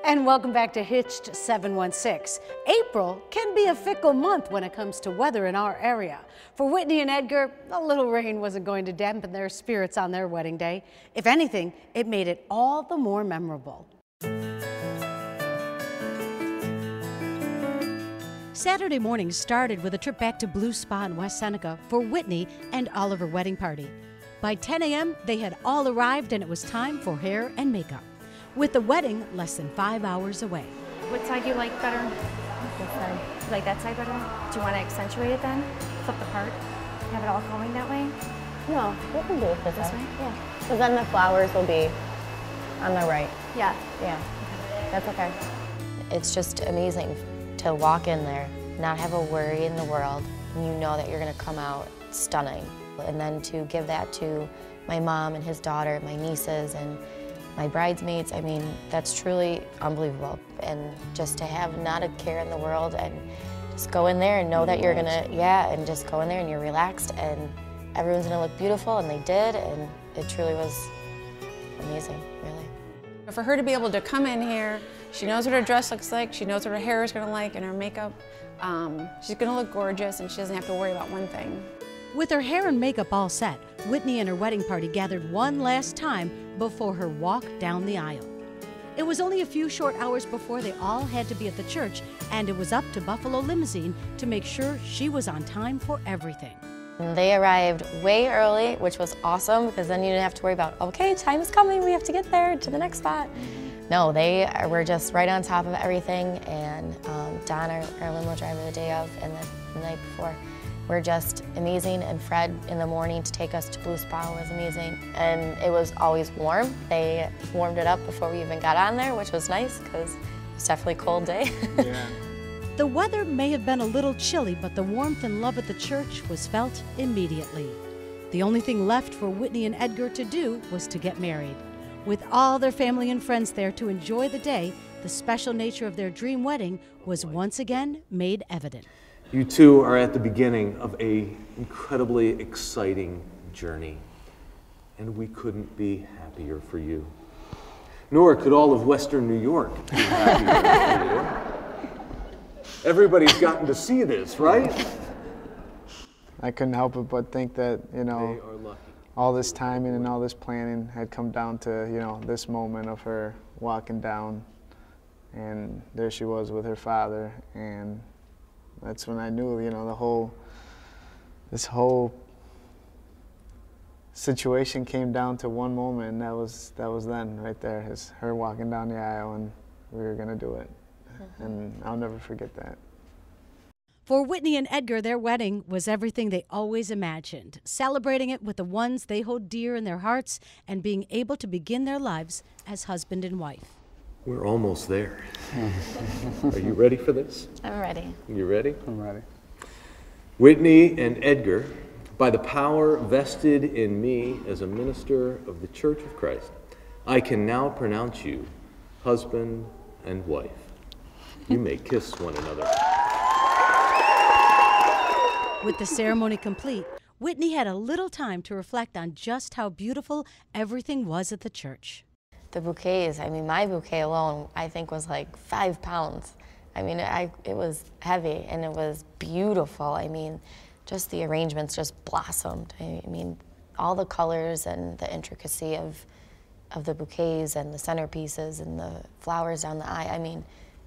And welcome back to Hitched 716. April can be a fickle month when it comes to weather in our area. For Whitney and Edgar, a little rain wasn't going to dampen their spirits on their wedding day. If anything, it made it all the more memorable. Saturday morning started with a trip back to Blue Spa in West Seneca for Whitney and Oliver wedding party. By 10 a.m., they had all arrived and it was time for hair and makeup. With the wedding less than 5 hours away. What side do you like better? This side. You like that side better? Do you want to accentuate it then? Flip the part? Have it all going that way? No, we can do it this way. Yeah. Because then the flowers will be on the right. Yeah. Yeah, that's okay. It's just amazing to walk in there, not have a worry in the world, and you know that you're going to come out stunning. And then to give that to my mom and his daughter, my nieces, and my bridesmaids, I mean, that's truly unbelievable. And just to have not a care in the world and just go in there and know that you're gonna, and just go in there and you're relaxed and everyone's gonna look beautiful, and they did, and it truly was amazing, really. For her to be able to come in here, she knows what her dress looks like, she knows what her hair is gonna like and her makeup. She's gonna look gorgeous and she doesn't have to worry about one thing. With her hair and makeup all set, Whitney and her wedding party gathered one last time before her walk down the aisle. It was only a few short hours before they all had to be at the church, and it was up to Buffalo Limousine to make sure she was on time for everything. They arrived way early, which was awesome, because then you didn't have to worry about, okay, time is coming, we have to get there to the next spot. No, they were just right on top of everything, and Don, our limo driver the day of and the night before, were just amazing, and Fred in the morning to take us to Blue Spa was amazing. And it was always warm. They warmed it up before we even got on there, which was nice because it was definitely a cold day. Yeah. The weather may have been a little chilly, but the warmth and love at the church was felt immediately. The only thing left for Whitney and Edgar to do was to get married. With all their family and friends there to enjoy the day, the special nature of their dream wedding was once again made evident. You two are at the beginning of an incredibly exciting journey, and we couldn't be happier for you. Nor could all of Western New York be happier for you. Everybody's gotten to see this, right? I couldn't help it but think that, you know, all this timing and all this planning had come down to, you know, this moment of her walking down, and there she was with her father, and that's when I knew, you know, this whole situation came down to one moment, and that was then, right there, is her walking down the aisle, and we were gonna do it. And I'll never forget that. For Whitney and Edgar, their wedding was everything they always imagined, celebrating it with the ones they hold dear in their hearts and being able to begin their lives as husband and wife. We're almost there. Are you ready for this? I'm ready. You ready? I'm ready. Whitney and Edgar, by the power vested in me as a minister of the Church of Christ, I can now pronounce you husband and wife. You may kiss one another. With the ceremony complete, Whitney had a little time to reflect on just how beautiful everything was at the church. The bouquets, I mean, my bouquet alone, I think was like 5 pounds. I mean, it was heavy and it was beautiful. I mean, just the arrangements just blossomed. I mean, all the colors and the intricacy of the bouquets and the centerpieces and the flowers down the aisle. I mean,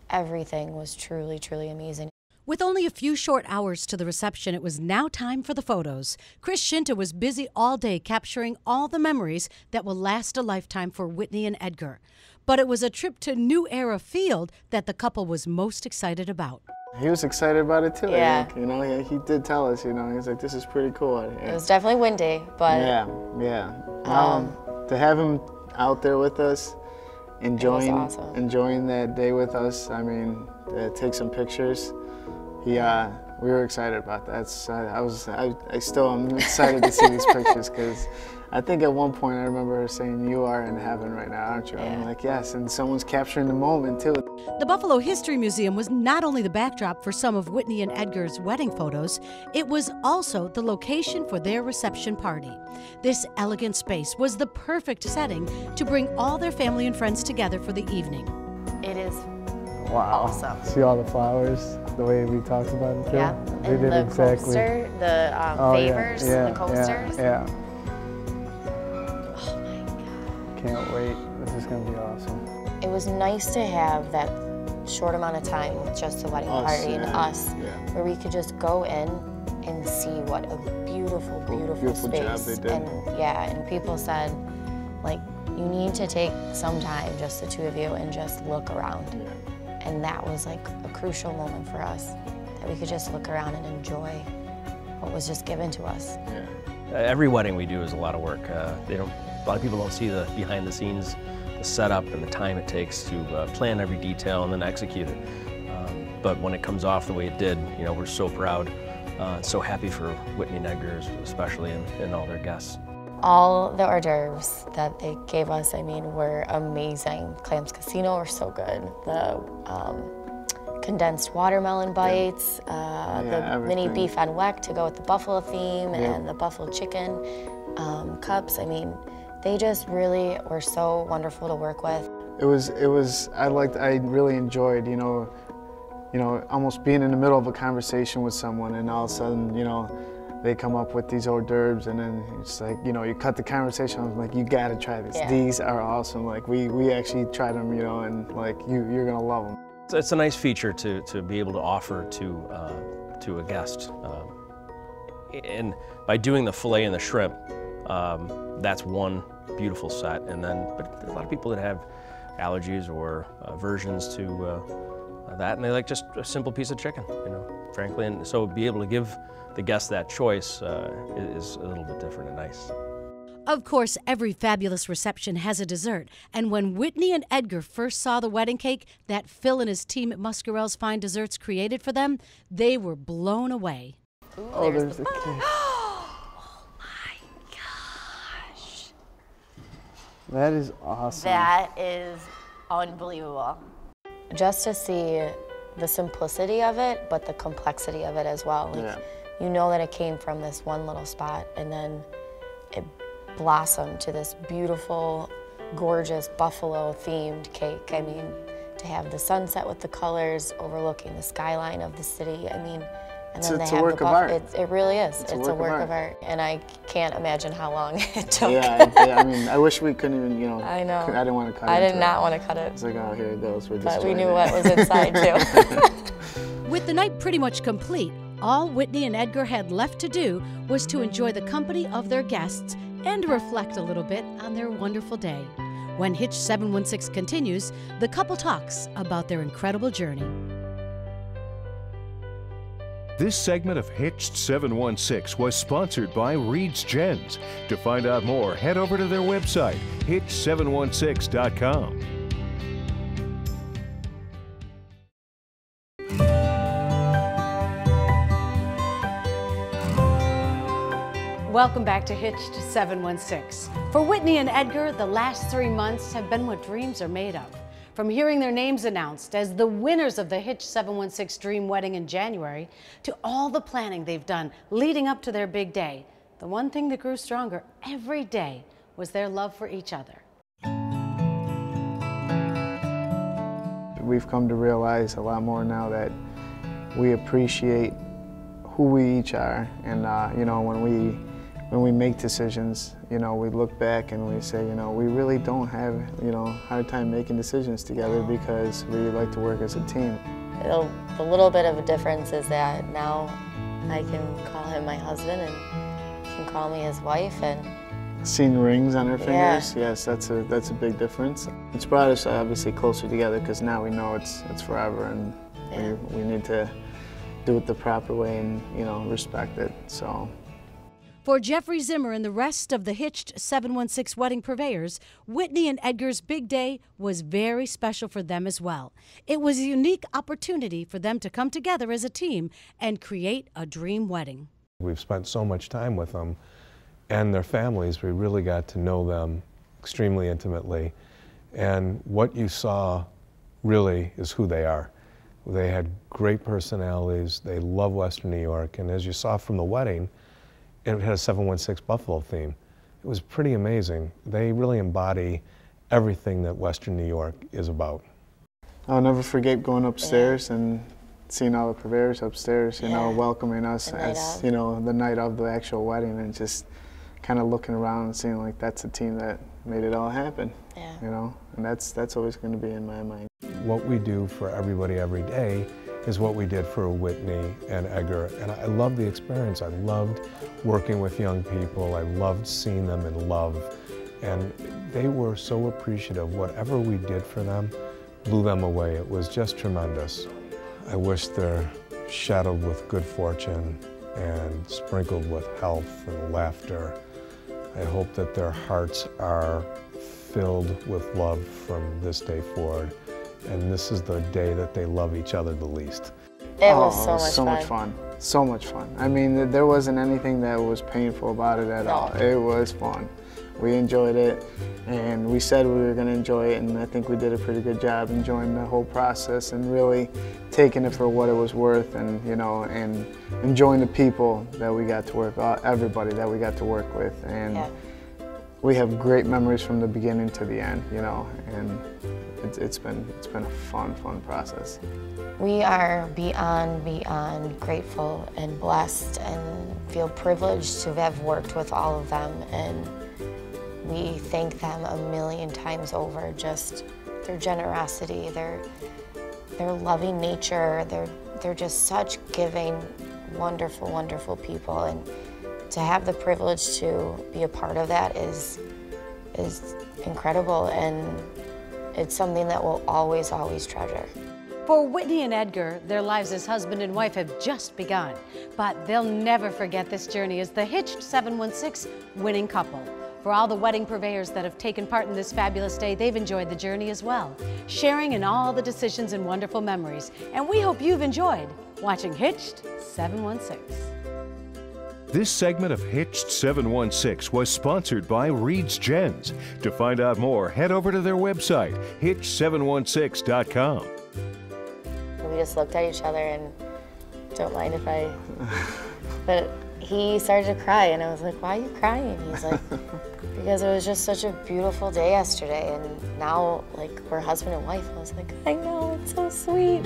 everything was truly, truly amazing. With only a few short hours to the reception, it was now time for the photos. Chris Shinta was busy all day capturing all the memories that will last a lifetime for Whitney and Edgar. But it was a trip to New Era Field that the couple was most excited about. He was excited about it too. Yeah. I think, you know, he did tell us, you know, he was like, this is pretty cool. It was definitely windy, but... To have him out there with us, enjoying that day with us, I mean, take some pictures. We were excited about that. I still am excited to see these pictures, because I think at one point I remember her saying, "You are in heaven right now, aren't you?" Yeah. I'm like, yes, and someone's capturing the moment too. The Buffalo History Museum was not only the backdrop for some of Whitney and Edgar's wedding photos, it was also the location for their reception party. This elegant space was the perfect setting to bring all their family and friends together for the evening. It is Wow. awesome. See all the flowers, the way we talked about it too? Yeah, They and did the exactly. coaster, the Oh, favors, yeah, the coasters. Yeah. Oh my God. Can't wait. This is gonna be awesome. It was nice to have that short amount of time with just the wedding party and us, where we could just go in and see what a beautiful, beautiful space. Job they did. And people said, like, you need to take some time, just the two of you, and just look around. And that was like a crucial moment for us, that we could just look around and enjoy what was just given to us. Every wedding we do is a lot of work. A lot of people don't see the behind the scenes, the setup and the time it takes to plan every detail and then execute it. But when it comes off the way it did, you know, we're so proud, so happy for Whitney and Edgar especially, and all their guests. All the hors d'oeuvres that they gave us, I mean, were amazing. Clams Casino were so good. The condensed watermelon bites, the mini beef en weck to go with the buffalo theme, and the buffalo chicken cups. I mean, they just really were so wonderful to work with. I really enjoyed, you know, almost being in the middle of a conversation with someone, and all of a sudden, you know, they come up with these hors d'oeuvres, and then it's like, you know, you cut the conversation. I'm like, you gotta try this. These are awesome. Like, we actually tried them, you know, and like, you're gonna love them. It's a nice feature to be able to offer to a guest. And by doing the filet and the shrimp, that's one beautiful set. And then, but there's a lot of people that have allergies or aversions to that, and they like just a simple piece of chicken, you know, frankly. And so be able to give the guest that choice is a little bit different and nice. Of course, every fabulous reception has a dessert, and when Whitney and Edgar first saw the wedding cake that Phil and his team at Muscarell's Fine Desserts created for them, they were blown away. Ooh, Oh, there's the cake. Oh my gosh. That is awesome. That is unbelievable. Just to see the simplicity of it, but the complexity of it as well. Like, you know that it came from this one little spot, and then it blossomed to this beautiful, gorgeous buffalo-themed cake. I mean, to have the sunset with the colors overlooking the skyline of the city. I mean, and then it's a work of art. It really is. It's a work of art, and I can't imagine how long it took. I mean, I wish we couldn't even, you know. I know. I didn't want to cut it. I did not want to cut it. It's like, oh, here it goes. But we knew what was inside too. With the night pretty much complete, all Whitney and Edgar had left to do was to enjoy the company of their guests and reflect a little bit on their wonderful day. When Hitched 716 continues, the couple talks about their incredible journey. This segment of Hitched 716 was sponsored by Reed's Jenss. To find out more, head over to their website, hitched716.com. Welcome back to Hitched 716. For Whitney and Edgar, the last 3 months have been what dreams are made of. From hearing their names announced as the winners of the Hitched 716 Dream Wedding in January, to all the planning they've done leading up to their big day, the one thing that grew stronger every day was their love for each other. We've come to realize a lot more now that we appreciate who we each are, and you know, when we make decisions, you know, we look back and we say, you know, we really don't have, you know, hard time making decisions together because we like to work as a team. The little bit of a difference is that now I can call him my husband, and he can call me his wife. And seeing rings on our fingers, yes, that's a big difference. It's brought us obviously closer together because now we know it's forever, and we need to do it the proper way and, you know, respect it. So. For Jeffrey Zimmer and the rest of the Hitched 716 wedding purveyors, Whitney and Edgar's big day was very special for them as well. It was a unique opportunity for them to come together as a team and create a dream wedding. We've spent so much time with them and their families. We really got to know them extremely intimately. And what you saw really is who they are. They had great personalities. They love Western New York. And as you saw from the wedding, it had a 716 Buffalo theme. It was pretty amazing. They really embody everything that Western New York is about. I'll never forget going upstairs and seeing all the purveyors upstairs, you know, welcoming us as, you know, the night of the actual wedding, and just kind of looking around and seeing like that's the team that made it all happen, you know, and that's always going to be in my mind. What we do for everybody every day is what we did for Whitney and Edgar, and I loved the experience. I loved working with young people. I loved seeing them in love, and they were so appreciative. Whatever we did for them blew them away. It was just tremendous. I wish they're shadowed with good fortune and sprinkled with health and laughter. I hope that their hearts are filled with love from this day forward, and this is the day that they love each other the least. It was so much fun. So much fun. I mean, there wasn't anything that was painful about it at all. It was fun. We enjoyed it, and we said we were going to enjoy it, and I think we did a pretty good job enjoying the whole process and really taking it for what it was worth, and you know, and enjoying the people that we got to work, everybody that we got to work with, and we have great memories from the beginning to the end, you know, and it's been a fun process. We are beyond grateful and blessed, and feel privileged to have worked with all of them, and we thank them a million times over. Just their generosity, their loving nature, they're just such giving, wonderful people, and to have the privilege to be a part of that is incredible, and it's something that we'll always treasure. For Whitney and Edgar, their lives as husband and wife have just begun, but they'll never forget this journey as the Hitched 716 winning couple. For all the wedding purveyors that have taken part in this fabulous day, they've enjoyed the journey as well, sharing in all the decisions and wonderful memories. And we hope you've enjoyed watching Hitched 716. This segment of Hitched 716 was sponsored by Reed's Jenss. To find out more, head over to their website, hitched716.com. We just looked at each other, and don't mind if I, but he started to cry, and I was like, why are you crying? He's like, because it was just such a beautiful day yesterday, and now, like, we're husband and wife. I was like, I know, it's so sweet.